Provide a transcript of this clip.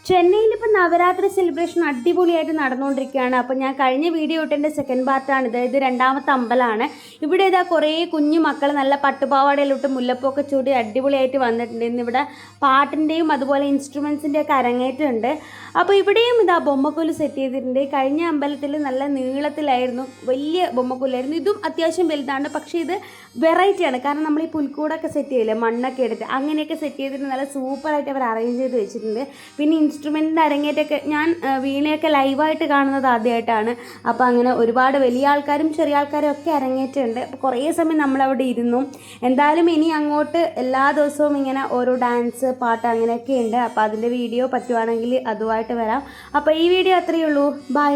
ചെന്നൈയിൽ ഇപ്പോൾ നവരാത്രി സെലിബ്രേഷൻ അടിപൊളിയായിട്ട് നടന്നുകൊണ്ടിരിക്കുകയാണ്. അപ്പോൾ ഞാൻ കഴിഞ്ഞ വീഡിയോ ഇട്ടതിൻ്റെ സെക്കൻഡ് പാർട്ടാണിത്. ഇത് രണ്ടാമത്തെ അമ്പലമാണ്. ഇവിടെ ഇതാ കുറേ കുഞ്ഞു മക്കൾ നല്ല പട്ടുപാവാടയിലോട്ട് മുല്ലപ്പൊക്കെ ചൂടി അടിപൊളിയായിട്ട് വന്നിട്ടുണ്ട്. ഇന്നിവിടെ പാട്ടിൻ്റെയും അതുപോലെ ഇൻസ്ട്രുമെൻസിൻ്റെയൊക്കെ അരങ്ങേറ്റമുണ്ട്. അപ്പോൾ ഇവിടെയും ഇതാ ബൊമ്മക്കൊല് സെറ്റ് ചെയ്തിട്ടുണ്ട്. കഴിഞ്ഞ അമ്പലത്തിൽ നല്ല നീളത്തിലായിരുന്നു, വലിയ ബൊമ്മക്കൊല്ലായിരുന്നു. ഇതും അത്യാവശ്യം വലുതാണ്, പക്ഷേ ഇത് വെറൈറ്റിയാണ്. കാരണം നമ്മൾ ഈ പുൽക്കൂടൊക്കെ സെറ്റ് ചെയ്യില്ലേ, മണ്ണൊക്കെ എടുത്ത് അങ്ങനെയൊക്കെ സെറ്റ് ചെയ്തിട്ട് നല്ല സൂപ്പറായിട്ട് അവർ അറേഞ്ച് ചെയ്ത് വെച്ചിട്ടുണ്ട്. പിന്നെ ഇൻസ്ട്രുമെൻറ്റിൻ്റെ അരങ്ങേറ്റമൊക്കെ ഞാൻ വീണയൊക്കെ ലൈവായിട്ട് കാണുന്നത് ആദ്യമായിട്ടാണ്. അപ്പോൾ അങ്ങനെ ഒരുപാട് വലിയ ആൾക്കാരും ചെറിയ ആൾക്കാരും ഒക്കെ അരങ്ങേറ്റമുണ്ട്. അപ്പോൾ കുറേ സമയം നമ്മളവിടെ ഇരുന്നു. എന്തായാലും ഇനി അങ്ങോട്ട് എല്ലാ ദിവസവും ഇങ്ങനെ ഓരോ ഡാൻസ് പാട്ട് അങ്ങനെയൊക്കെ ഉണ്ട്. അപ്പോൾ അതിൻ്റെ വീഡിയോ പറ്റുവാണെങ്കിൽ അതുമായിട്ട് വരാം. അപ്പോൾ ഈ വീഡിയോ അത്രയേ ഉള്ളൂ. ബൈ.